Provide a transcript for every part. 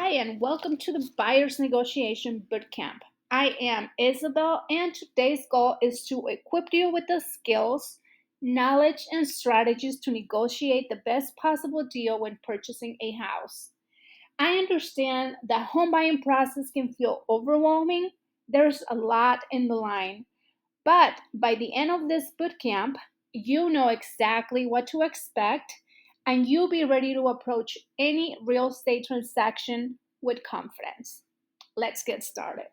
Hi, and welcome to the Buyer's Negotiation Bootcamp. I am Isabel, and today's goal is to equip you with the skills, knowledge, and strategies to negotiate the best possible deal when purchasing a house. I understand the home buying process can feel overwhelming. There's a lot in the line, but by the end of this boot camp, you know exactly what to expect and you'll be ready to approach any real estate transaction with confidence. Let's get started.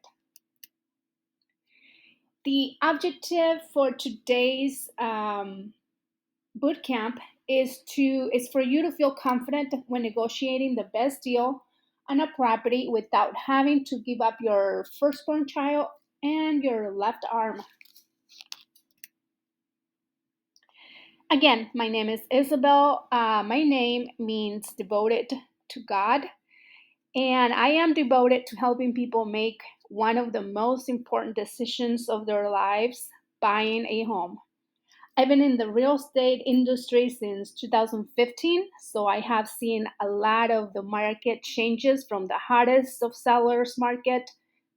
The objective for today's boot camp is for you to feel confident when negotiating the best deal on a property without having to give up your firstborn child and your left arm. Again, my name is Isabel. My name means devoted to God, and I am devoted to helping people make one of the most important decisions of their lives, buying a home. I've been in the real estate industry since 2015, so I have seen a lot of the market changes from the hottest of sellers market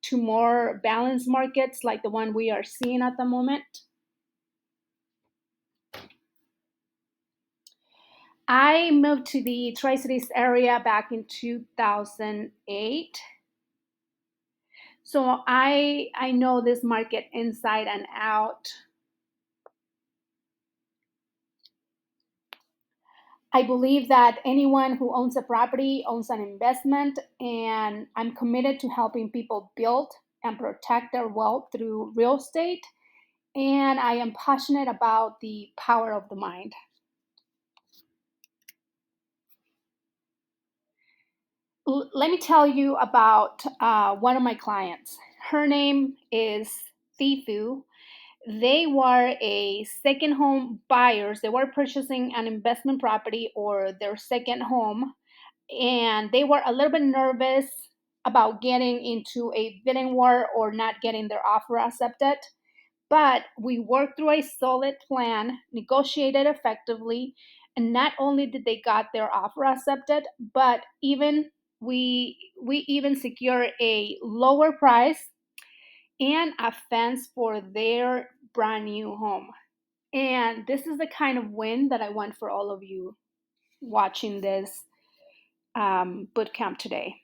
to more balanced markets like the one we are seeing at the moment. I moved to the Tri Cities area back in 2008. So I know this market inside and out. I believe that anyone who owns a property owns an investment, and I'm committed to helping people build and protect their wealth through real estate. And I am passionate about the power of the mind. Let me tell you about one of my clients. Her name is Thifu. They were a second home buyers. They were purchasing an investment property or their second home, and they were a little bit nervous about getting into a bidding war or not getting their offer accepted. But we worked through a solid plan, negotiated effectively, and not only did they got their offer accepted, but we even secure a lower price and a fence for their brand new home. And this is the kind of win that I want for all of you watching this boot camp today.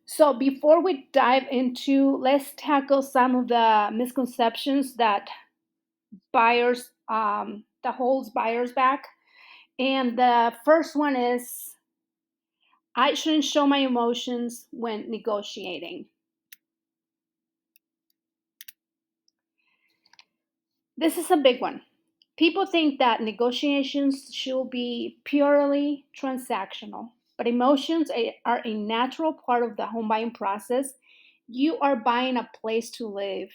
So before we dive into, let's tackle some of the misconceptions that holds buyers back. And the first one is I shouldn't show my emotions when negotiating. This is a big one. People think that negotiations should be purely transactional, but emotions are a natural part of the home buying process. You are buying a place to live,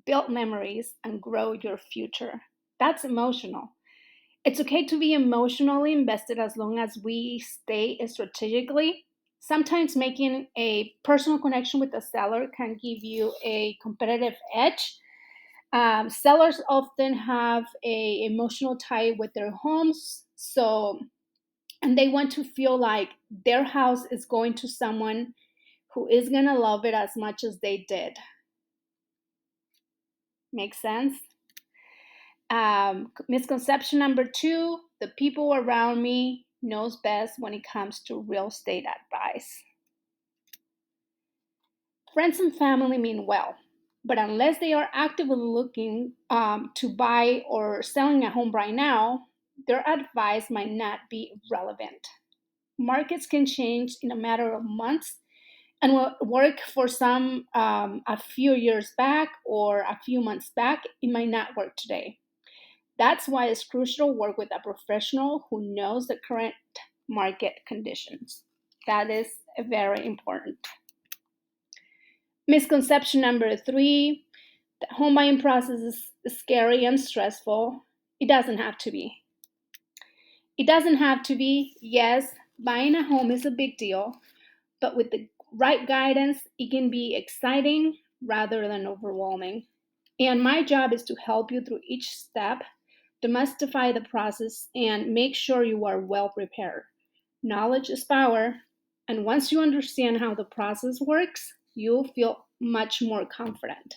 build memories, and grow your future. That's emotional. It's okay to be emotionally invested as long as we stay strategically. Sometimes making a personal connection with the seller can give you a competitive edge. Sellers often have a emotional tie with their homes, so and they want to feel like their house is going to someone who is gonna love it as much as they did. Make sense? Misconception number two: the people around me knows best when it comes to real estate advice. Friends and family mean well, but unless they are actively looking to buy or selling a home right now, their advice might not be relevant. Markets can change in a matter of months, and what work for some a few years back or a few months back, it might not work today. That's why it's crucial to work with a professional who knows the current market conditions. That is very important. Misconception number three: the home buying process is scary and stressful. It doesn't have to be. It doesn't have to be. Yes, buying a home is a big deal, but with the right guidance, it can be exciting rather than overwhelming. And my job is to help you through each step, demystify the process, and make sure you are well prepared. Knowledge is power, and once you understand how the process works, you'll feel much more confident.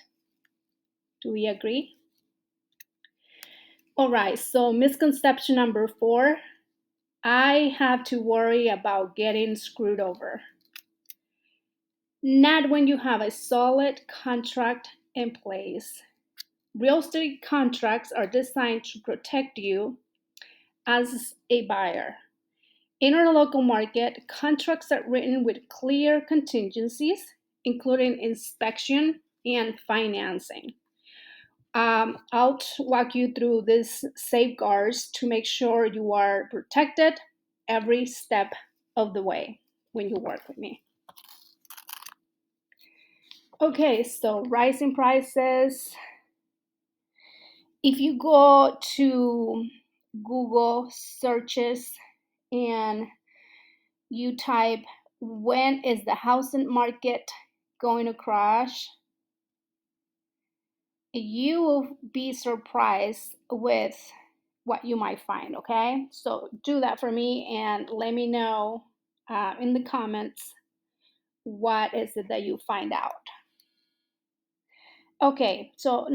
Do we agree? All right, so misconception number 4, I have to worry about getting screwed over. Not when you have a solid contract in place. Real estate contracts are designed to protect you as a buyer. In our local market, contracts are written with clear contingencies, including inspection and financing. I'll walk you through these safeguards to make sure you are protected every step of the way when you work with me. Okay, so rising prices. If you go to Google searches and you type, when is the housing market going to crash? You will be surprised with what you might find, okay? So do that for me and let me know in the comments what is it that you find out. Okay, so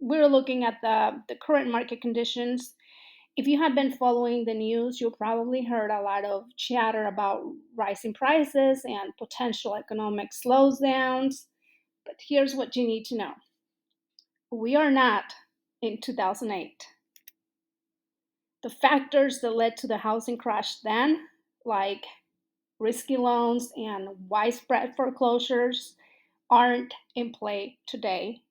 we're looking at the current market conditions. If you have been following the news, you probably heard a lot of chatter about rising prices and potential economic slowdowns. But here's what you need to know: we are not in 2008. The factors that led to the housing crash then, like risky loans and widespread foreclosures, aren't in play today.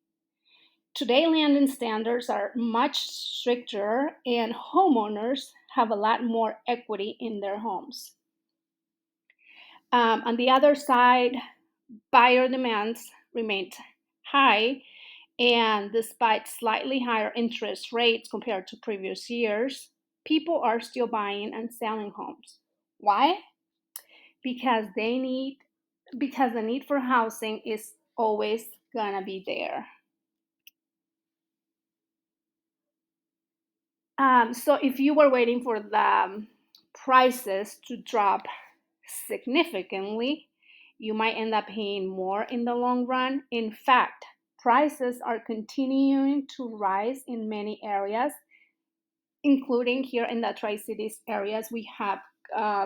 Today, lending standards are much stricter, and homeowners have a lot more equity in their homes. On the other side, buyer demands remained high, and despite slightly higher interest rates compared to previous years, people are still buying and selling homes. Why? Because the need for housing is always gonna be there. So if you were waiting for the prices to drop significantly, you might end up paying more in the long run. In fact, prices are continuing to rise in many areas, including here in the Tri-Cities areas. We have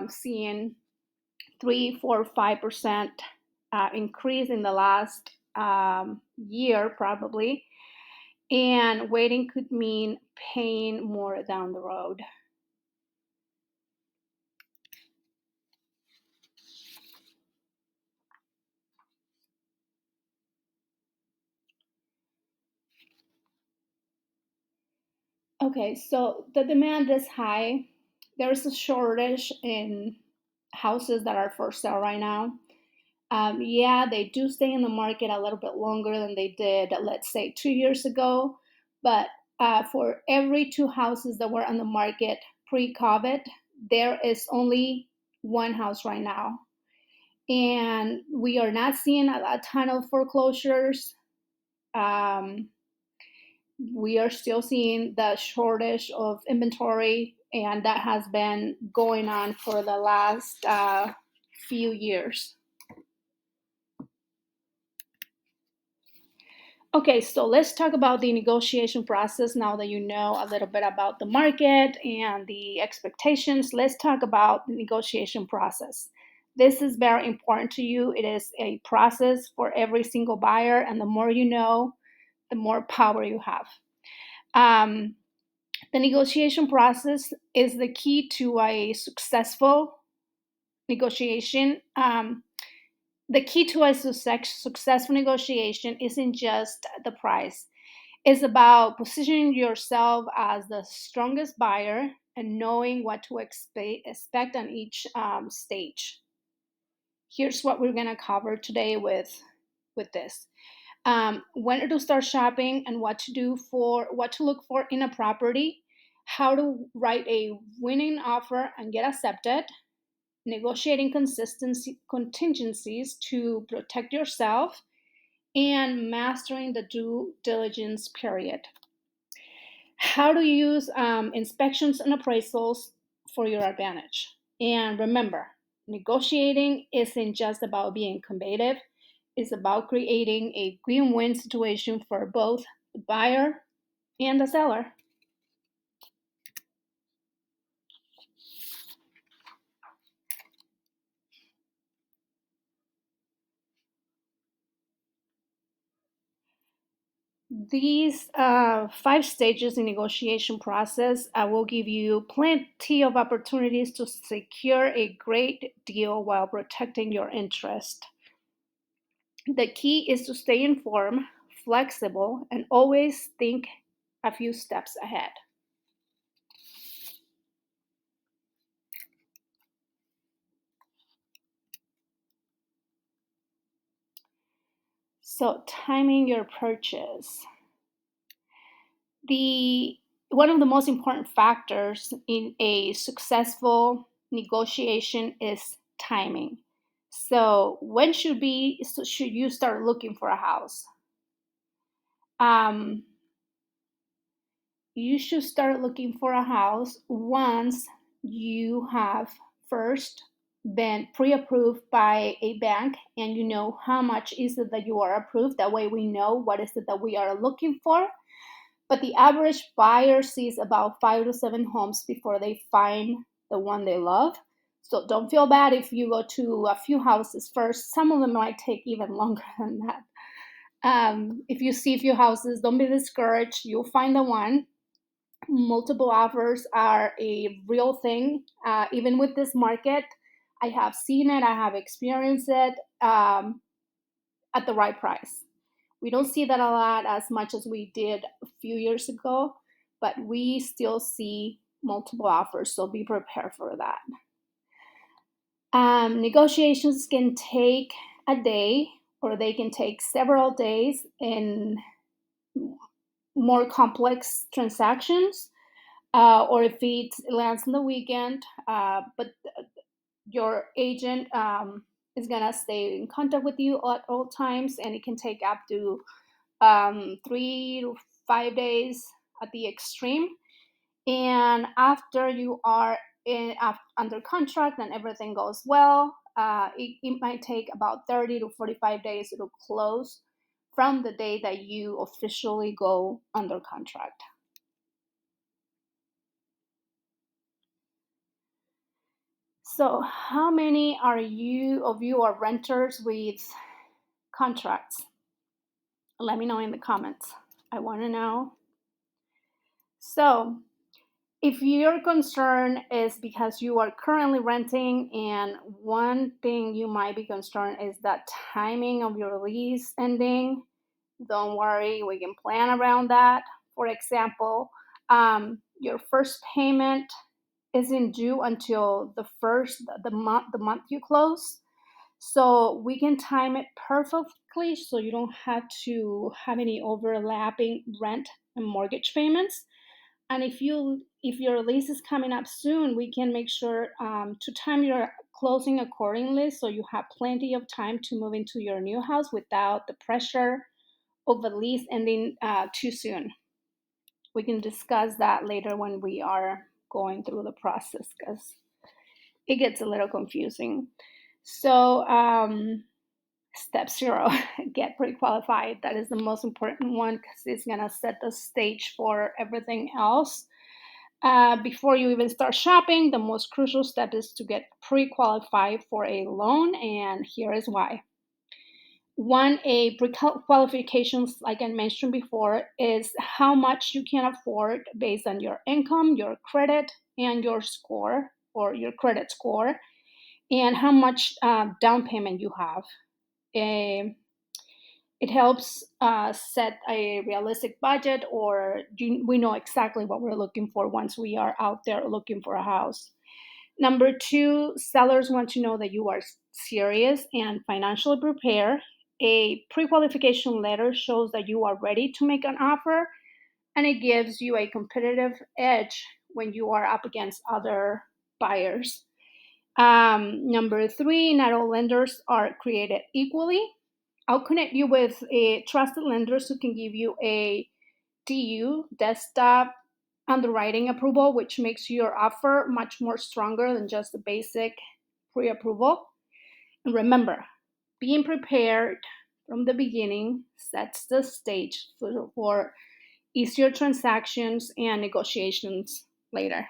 seen 3, 4, 5% increase in the last year, probably. And waiting could mean paying more down the road. Okay, so the demand is high. There's a shortage in houses that are for sale right now. Yeah, they do stay in the market a little bit longer than they did, let's say, 2 years ago. But for every two houses that were on the market pre COVID, there is only one house right now. And we are not seeing a ton of foreclosures. Um, we are still seeing the shortage of inventory, and that has been going on for the last few years. Okay, so let's talk about the negotiation process now that you know a little bit about the market and the expectations. Let's talk about the negotiation process. This is very important to you. It is a process for every single buyer, and the more you know, the more power you have. Um, the negotiation process is the key to a successful negotiation. The key to a successful negotiation isn't just the price. It's about positioning yourself as the strongest buyer and knowing what to expect on each stage. Here's what we're going to cover today with this. When to start shopping and what to look for in a property, how to write a winning offer and get accepted, negotiating contingencies to protect yourself, and mastering the due diligence period. How to use inspections and appraisals for your advantage. And remember, negotiating isn't just about being combative, it's about creating a win win situation for both the buyer and the seller. These five stages in negotiation process will give you plenty of opportunities to secure a great deal while protecting your interest. The key is to stay informed, flexible, and always think a few steps ahead. So, timing your purchase. The One of the most important factors in a successful negotiation is timing. So, when should you start looking for a house? Um, you should start looking for a house once you have first been pre-approved by a bank and you know how much is it that you are approved. That way we know what is it that we are looking for. But the average buyer sees about 5 to 7 homes before they find the one they love. So don't feel bad if you go to a few houses first. Some of them might take even longer than that. If you see a few houses, don't be discouraged. You'll find the one. Multiple offers are a real thing. Even with this market, I have seen it, I have experienced it at the right price. We don't see that a lot as much as we did a few years ago, but we still see multiple offers, so be prepared for that. Negotiations can take a day or they can take several days in more complex transactions, or if it lands on the weekend, but your agent is gonna stay in contact with you at all times, and it can take up to 3 to 5 days at the extreme. And after you are under contract and everything goes well, it might take about 30 to 45 days to close from the day that you officially go under contract. So, how many of you are renters with contracts? Let me know in the comments. I want to know. So, if your concern is because you are currently renting, and one thing you might be concerned is that timing of your lease ending, don't worry, we can plan around that. For example, your first payment isn't due until the month you close. So we can time it perfectly so you don't have to have any overlapping rent and mortgage payments. And if your lease is coming up soon, we can make sure to time your closing accordingly so you have plenty of time to move into your new house without the pressure of the lease ending too soon. We can discuss that later when we are going through the process because it gets a little confusing. So, step zero, get pre qualified. That is the most important one because it's going to set the stage for everything else. Before you even start shopping, the most crucial step is to get pre qualified for a loan, and here is why. One, a pre qualifications, like I mentioned before, is how much you can afford based on your income, your credit, and your score or your credit score, and how much down payment you have. Eh, it helps set a realistic budget, or we know exactly what we're looking for once we are out there looking for a house. Number two, sellers want to know that you are serious and financially prepared. A pre qualification letter shows that you are ready to make an offer, and it gives you a competitive edge when you are up against other buyers. Number three, not all lenders are created equally. I'll connect you with a trusted lenders who can give you a DU desktop underwriting approval, which makes your offer much more stronger than just the basic pre-approval. And remember, being prepared from the beginning sets the stage for easier transactions and negotiations later.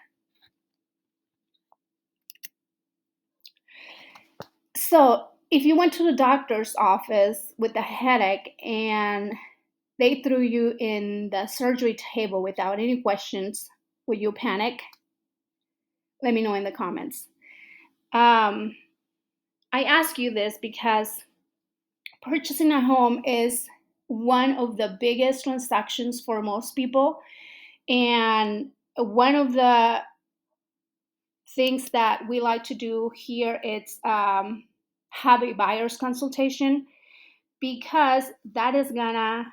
So, if you went to the doctor's office with a headache and they threw you in the surgery table without any questions, would you panic? Let me know in the comments. Um, I ask you this because purchasing a home is one of the biggest transactions for most people. And one of the things that we like to do here is have a buyer's consultation, because that is gonna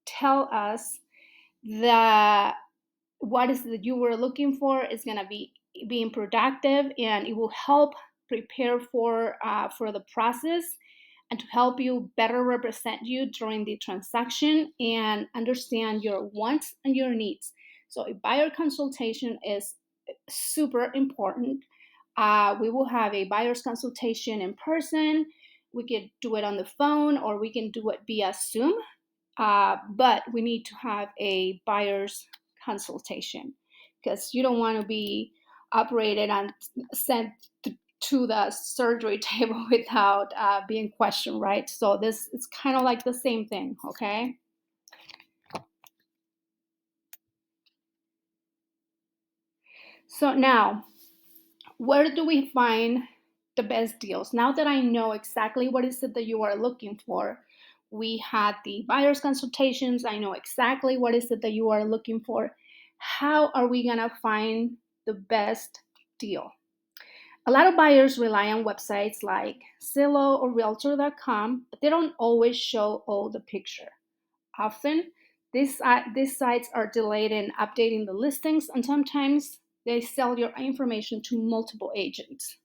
tell us the what is that you were looking for is going to be being productive, and it will help prepare for the process and to help you better represent you during the transaction and understand your wants and your needs. So a buyer consultation is super important. We will have a buyer's consultation in person. We could do it on the phone, or we can do it via Zoom, but we need to have a buyer's consultation, because you don't want to be operated and sent to the surgery table without being questioned, right? So this it's kind of like the same thing, okay? So now, where do we find the best deals? Now that I know exactly what is it that you are looking for, we had the buyer's consultations, I know exactly what is it that you are looking for. How are we gonna find the best deal? A lot of buyers rely on websites like Zillow or Realtor.com, but they don't always show all the picture. Often, these sites are delayed in updating the listings, and sometimes they sell your information to multiple agents.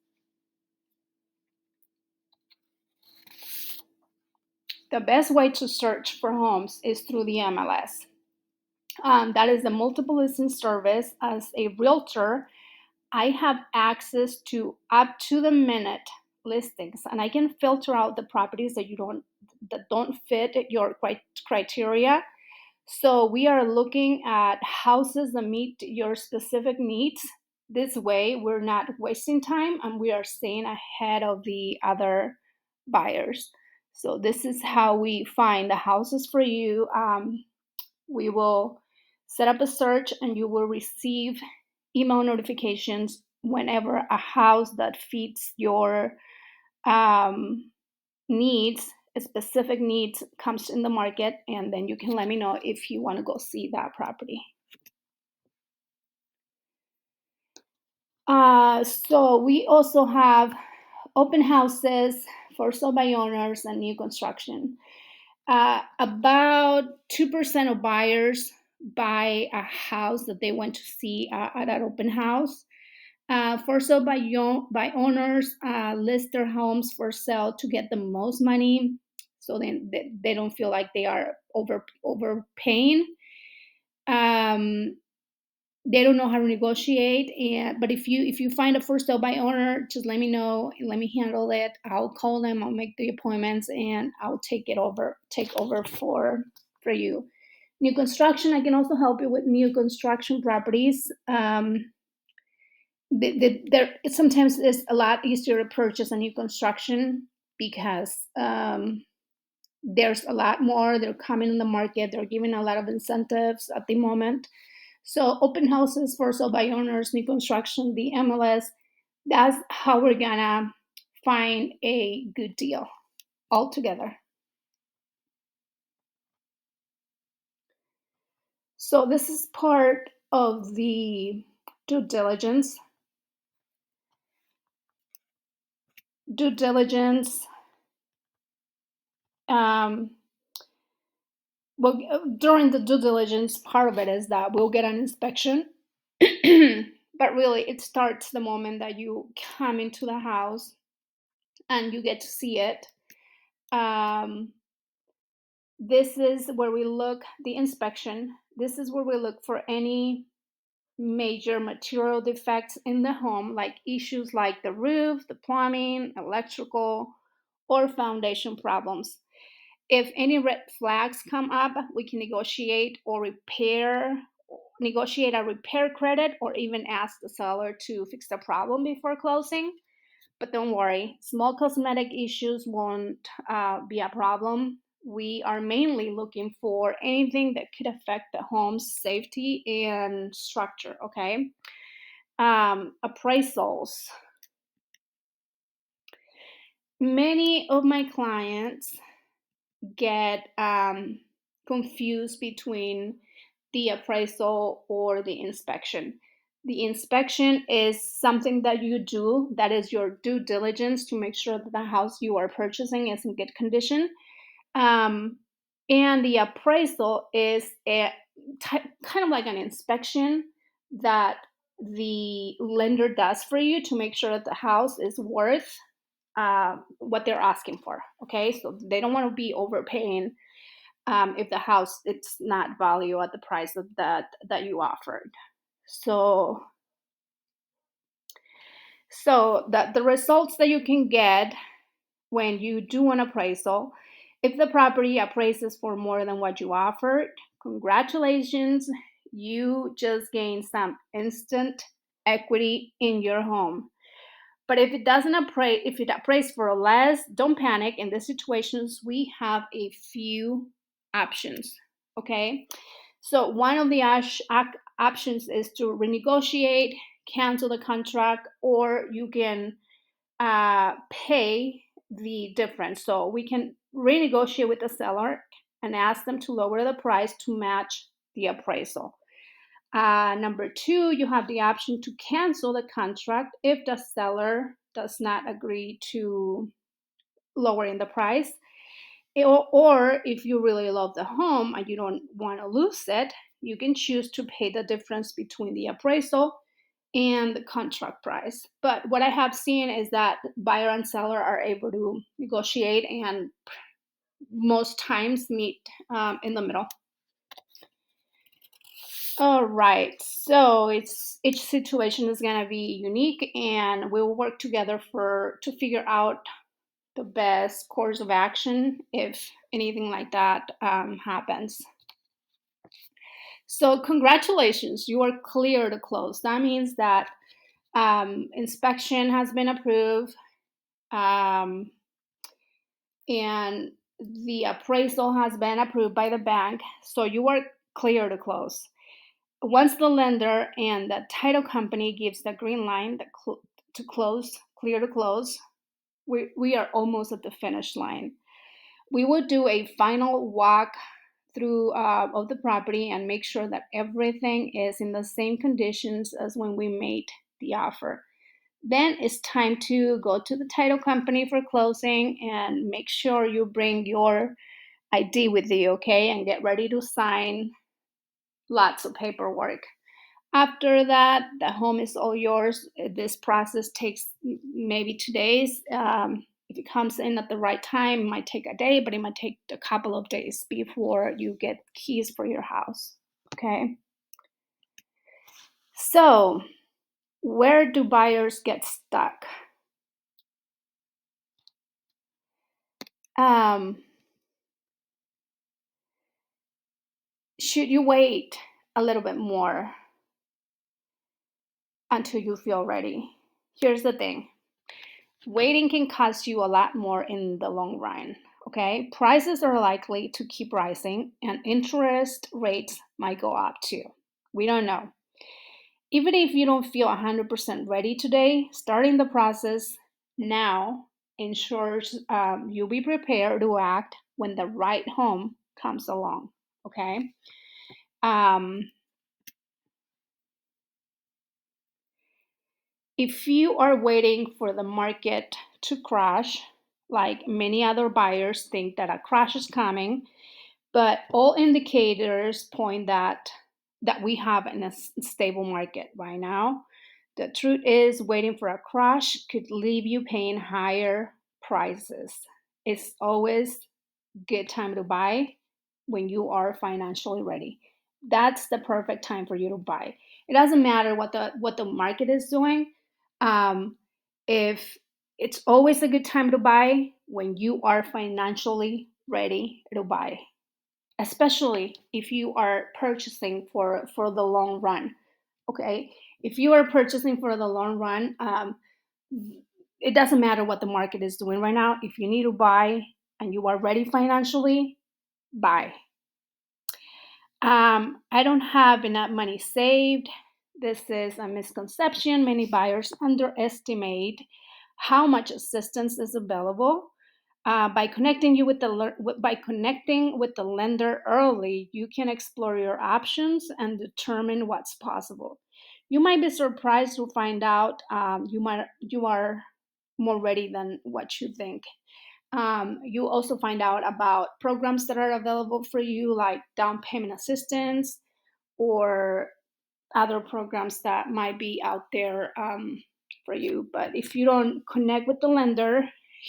The best way to search for homes is through the MLS. That is the multiple listing service. As a realtor, I have access to up to the minute listings, and I can filter out the properties that don't fit your criteria. So we are looking at houses that meet your specific needs. This way, we're not wasting time and we are staying ahead of the other buyers. So this is how we find the houses for you. We will set up a search and you will receive email notifications whenever a house that fits your um, needs, specific needs, comes in the market, and then you can let me know if you want to go see that property. So we also have open houses for sale by owners and new construction. About 2% of buyers buy a house that they went to see at an open house. For sale by owners list their homes for sale to get the most money, so then they don't feel like they are overpaying. Um, they don't know how to negotiate, and but if you find a for sale by owner, just let me know and let me handle it. I'll call them, I'll make the appointments, and I'll take over for you. New construction, I can also help you with new construction properties. There sometimes it's a lot easier to purchase a new construction because there's a lot more. They're coming in the market. They're giving a lot of incentives at the moment. So open houses for sale by owners, new construction, the MLS. That's how we're gonna find a good deal altogether. So this is part of the due diligence. Due diligence. Um, well, during the due diligence, part of it is that we'll get an inspection, but really it starts the moment that you come into the house and you get to see it. Um, this is where we look, the inspection. This is where we look for any major material defects in the home, like issues like the roof, the plumbing, electrical, or foundation problems. If any red flags come up, we can negotiate a repair credit, or even ask the seller to fix the problem before closing. But don't worry, small cosmetic issues won't be a problem. We are mainly looking for anything that could affect the home's safety and structure, okay? Appraisals. Many of my clients get confused between the appraisal or the inspection. The inspection is something that you do, that is your due diligence to make sure that the house you are purchasing is in good condition. Um, and the appraisal is kind of like an inspection that the lender does for you to make sure that the house is worth what they're asking for. Okay, so they don't want to be overpaying if the house it's not value at the price of that you offered. So the results that you can get when you do an appraisal, if the property appraises for more than what you offered, congratulations, you just gained some instant equity in your home. But if it doesn't appraise, if it appraises for less, don't panic. In these situations, we have a few options. Okay, so one of the options is to renegotiate, cancel the contract, or you can pay the difference. So we can renegotiate with the seller and ask them to lower the price to match the appraisal. Number two, you have the option to cancel the contract if the seller does not agree to lowering the price. Or if you really love the home and you don't want to lose it, you can choose to pay the difference between the appraisal and the contract price. But what I have seen is that buyer and seller are able to negotiate and most times meet in the middle. All right, so it's each situation is gonna be unique, and we will work together for to figure out the best course of action if anything like that happens. So congratulations, you are clear to close. That means that inspection has been approved, um, and the appraisal has been approved by the bank, so you are clear to close. Once the lender and the title company gives the green line to close, clear to close, we are almost at the finish line. We will do a final walk through of the property and make sure that everything is in the same conditions as when we made the offer. Then it's time to go to the title company for closing and make sure you bring your ID with you, okay? And get ready to sign lots of paperwork. After that, the home is all yours. This process takes maybe 2 days. If it comes in at the right time, it might take a day, but it might take a couple of days before you get keys for your house. Okay. So, where do buyers get stuck? Um, should you wait a little bit more until you feel ready? Here's the thing, waiting can cost you a lot more in the long run. Okay, prices are likely to keep rising and interest rates might go up too. We don't know. Even if you don't feel 100% ready today, starting the process now ensures you'll be prepared to act when the right home comes along. Okay. Um, if you are waiting for the market to crash, like many other buyers think that a crash is coming, but all indicators point that we have in a stable market right now. The truth is, waiting for a crash could leave you paying higher prices. It's always good time to buy when you are financially ready. That's the perfect time for you to buy. It doesn't matter what the market is doing. Um, if It's always a good time to buy when you are financially ready to buy, especially if you are purchasing for the long run. Okay, if you are purchasing for the long run, it doesn't matter what the market is doing right now. If you need to buy and you are ready financially, buy. I don't have enough money saved. This is a misconception. Many buyers underestimate how much assistance is available. By connecting with the lender early, you can explore your options and determine what's possible. You might be surprised to find out you are more ready than what you think. You also find out about programs that are available for you, like down payment assistance or other programs that might be out there for you. But if you don't connect with the lender,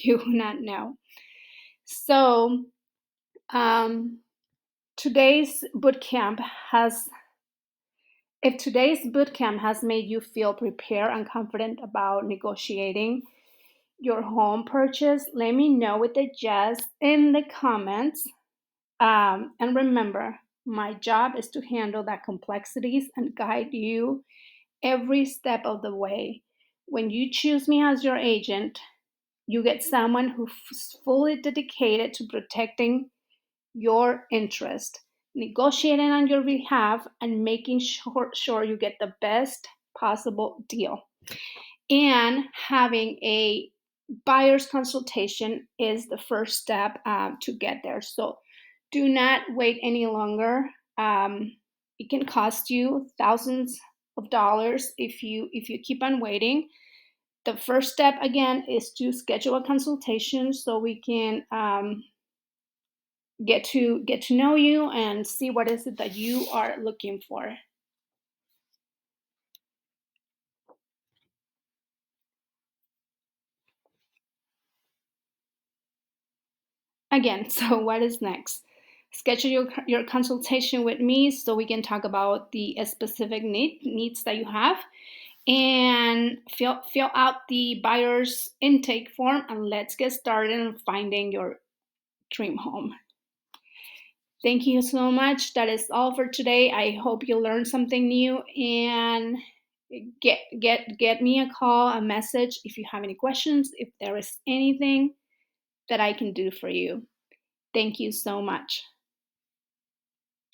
you will not know. So, um, today's boot camp has if today's boot camp has made you feel prepared and confident about negotiating your home purchase, let me know with a yes in the comments. And remember, my job is to handle that complexities and guide you every step of the way. When you choose me as your agent, you get someone who's fully dedicated to protecting your interest, negotiating on your behalf, and making sure you get the best possible deal. And having a buyer's consultation is the first step to get there. So do not wait any longer. It can cost you thousands of dollars if you keep on waiting. The first step again is to schedule a consultation so we can get to know you and see what is it that you are looking for. Again, so what is next? Schedule your consultation with me so we can talk about the specific needs that you have, and fill out the buyer's intake form, and let's get started on finding your dream home. Thank you so much. That is all for today. I hope you learned something new, and get me a call, a message if you have any questions, if there is anything that I can do for you. Thank you so much.